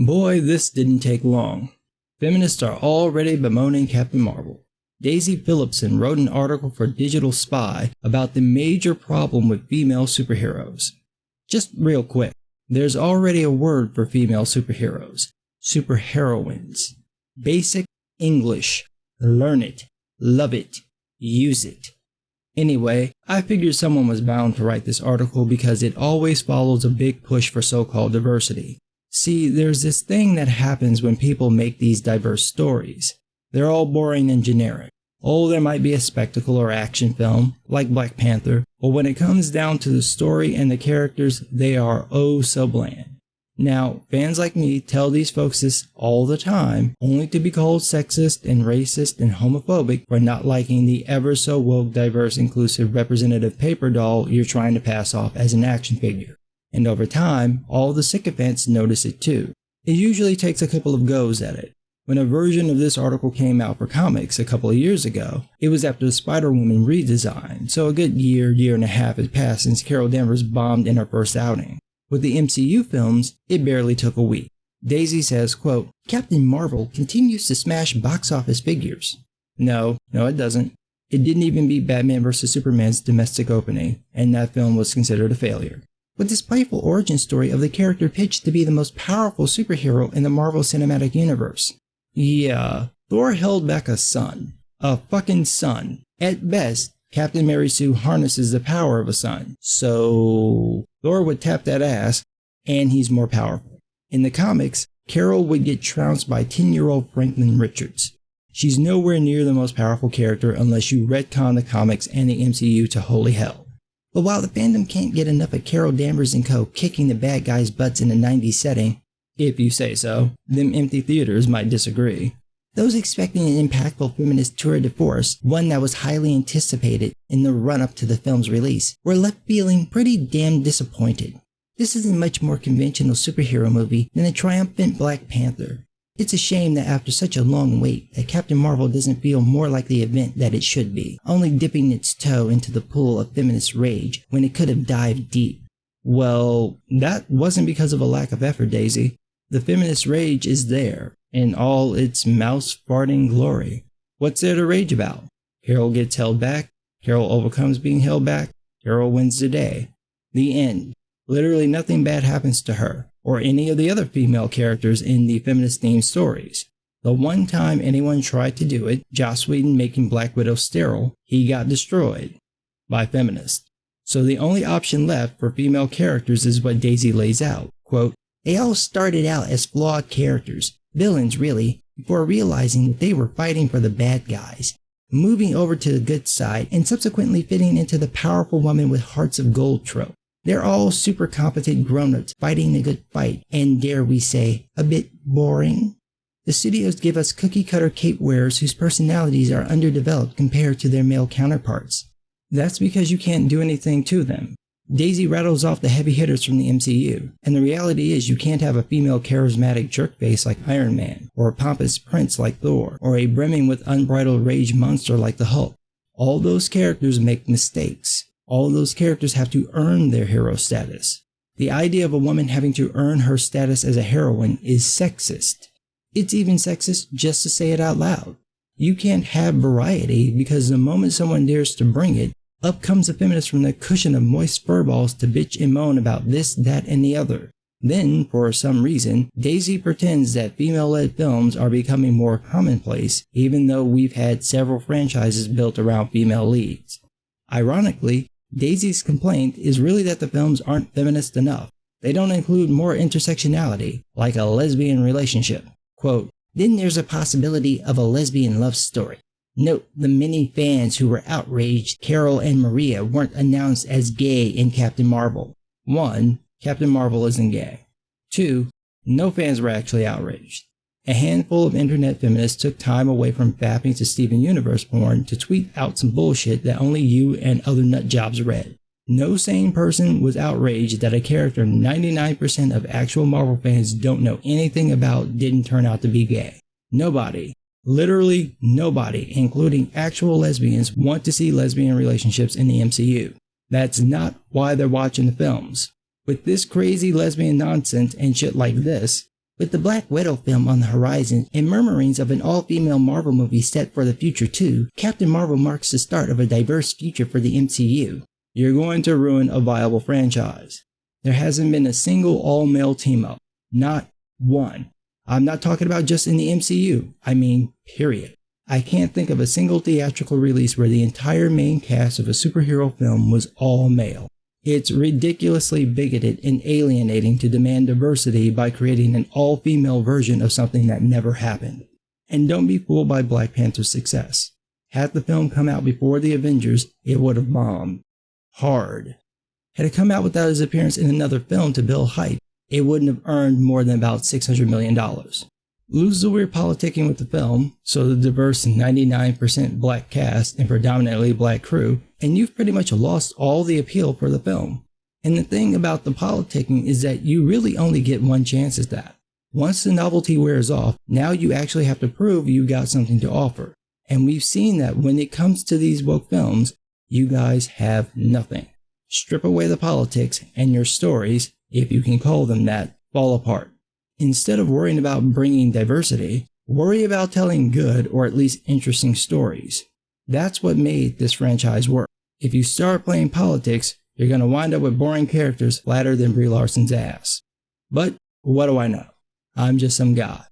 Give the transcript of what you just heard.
Boy, this didn't take long. Feminists are already bemoaning Captain Marvel. Daisy Phillipson wrote an article for Digital Spy about the major problem with female superheroes. Just real quick, there's already a word for female superheroes: superheroines. Basic English. Learn it, love it, use it. Anyway, I figured someone was bound to write this article because it always follows a big push for so-called diversity. See, there's this thing that happens when people make these diverse stories. They're all boring and generic. Oh, there might be a spectacle or action film, like Black Panther, but when it comes down to the story and the characters, they are oh so bland. Now, fans like me tell these folks this all the time, only to be called sexist and racist and homophobic for not liking the ever so woke, diverse, inclusive, representative paper doll you're trying to pass off as an action figure. And over time, all the sycophants notice it too. It usually takes a couple of goes at it. When a version of this article came out for comics a couple of years ago, it was after the Spider-Woman redesign, so a good year and a half had passed since Carol Danvers bombed in her first outing. With the MCU films, it barely took a week. Daisy says, quote, Captain Marvel continues to smash box office figures. No, it doesn't. It didn't even beat Batman vs. Superman's domestic opening, and that film was considered a failure. With this playful origin story of the character pitched to be the most powerful superhero in the Marvel Cinematic Universe. Yeah, Thor held back a sun. A fucking sun. At best, Captain Mary Sue harnesses the power of a sun. So Thor would tap that ass, and he's more powerful. In the comics, Carol would get trounced by 10-year-old Franklin Richards. She's nowhere near the most powerful character unless you retcon the comics and the MCU to holy hell. But while the fandom can't get enough of Carol Danvers and co. kicking the bad guys' butts in a 90s setting, if you say so, them empty theaters might disagree. Those expecting an impactful feminist tour de force, one that was highly anticipated in the run-up to the film's release, were left feeling pretty damn disappointed. This is a much more conventional superhero movie than a triumphant Black Panther. It's a shame that after such a long wait, that Captain Marvel doesn't feel more like the event that it should be, only dipping its toe into the pool of feminist rage when it could have dived deep. Well, that wasn't because of a lack of effort, Daisy. The feminist rage is there, in all its mouse-farting glory. What's there to rage about? Carol gets held back, Carol overcomes being held back, Carol wins the day. The end. Literally nothing bad happens to her, or any of the other female characters in the feminist-themed stories. The one time anyone tried to do it, Joss Whedon making Black Widow sterile, he got destroyed by feminists. So the only option left for female characters is what Daisy lays out, quote, They all started out as flawed characters, villains really, before realizing that they were fighting for the bad guys, moving over to the good side and subsequently fitting into the powerful woman with hearts of gold trope. They're all super competent grown-ups fighting the good fight, and dare we say, a bit boring. The studios give us cookie-cutter cape wearers whose personalities are underdeveloped compared to their male counterparts. That's because you can't do anything to them. Daisy rattles off the heavy hitters from the MCU, and the reality is you can't have a female charismatic jerkface like Iron Man, or a pompous prince like Thor, or a brimming with unbridled rage monster like the Hulk. All those characters make mistakes. All those characters have to earn their hero status. The idea of a woman having to earn her status as a heroine is sexist. It's even sexist just to say it out loud. You can't have variety because the moment someone dares to bring it, up comes a feminist from the cushion of moist furballs to bitch and moan about this, that, and the other. Then, for some reason, Daisy pretends that female-led films are becoming more commonplace, even though we've had several franchises built around female leads. Ironically, Daisy's complaint is really that the films aren't feminist enough. They don't include more intersectionality, like a lesbian relationship. Quote, Then there's a possibility of a lesbian love story. Note the many fans who were outraged Carol and Maria weren't announced as gay in Captain Marvel. 1. Captain Marvel isn't gay. 2. No fans were actually outraged. A handful of internet feminists took time away from fapping to Steven Universe porn to tweet out some bullshit that only you and other nutjobs read. No sane person was outraged that a character 99% of actual Marvel fans don't know anything about didn't turn out to be gay. Nobody. Literally nobody, including actual lesbians, want to see lesbian relationships in the MCU. That's not why they're watching the films. With this crazy lesbian nonsense and shit like this, With the Black Widow film on the horizon and murmurings of an all-female Marvel movie set for the future too, Captain Marvel marks the start of a diverse future for the MCU. You're going to ruin a viable franchise. There hasn't been a single all-male team-up. Not one. I'm not talking about just in the MCU. I mean, period. I can't think of a single theatrical release where the entire main cast of a superhero film was all male. It's ridiculously bigoted and alienating to demand diversity by creating an all-female version of something that never happened. And don't be fooled by Black Panther's success. Had the film come out before the Avengers, it would have bombed. Hard. Had it come out without his appearance in another film to build hype, it wouldn't have earned more than about $600 million. Lose the weird politicking with the film, so the diverse 99% black cast and predominantly black crew, and you've pretty much lost all the appeal for the film. And the thing about the politicking is that you really only get one chance at that. Once the novelty wears off, now you actually have to prove you've got something to offer. And we've seen that when it comes to these woke films, you guys have nothing. Strip away the politics and your stories, if you can call them that, fall apart. Instead of worrying about bringing diversity, worry about telling good or at least interesting stories. That's what made this franchise work. If you start playing politics, you're going to wind up with boring characters flatter than Brie Larson's ass. But what do I know? I'm just some guy.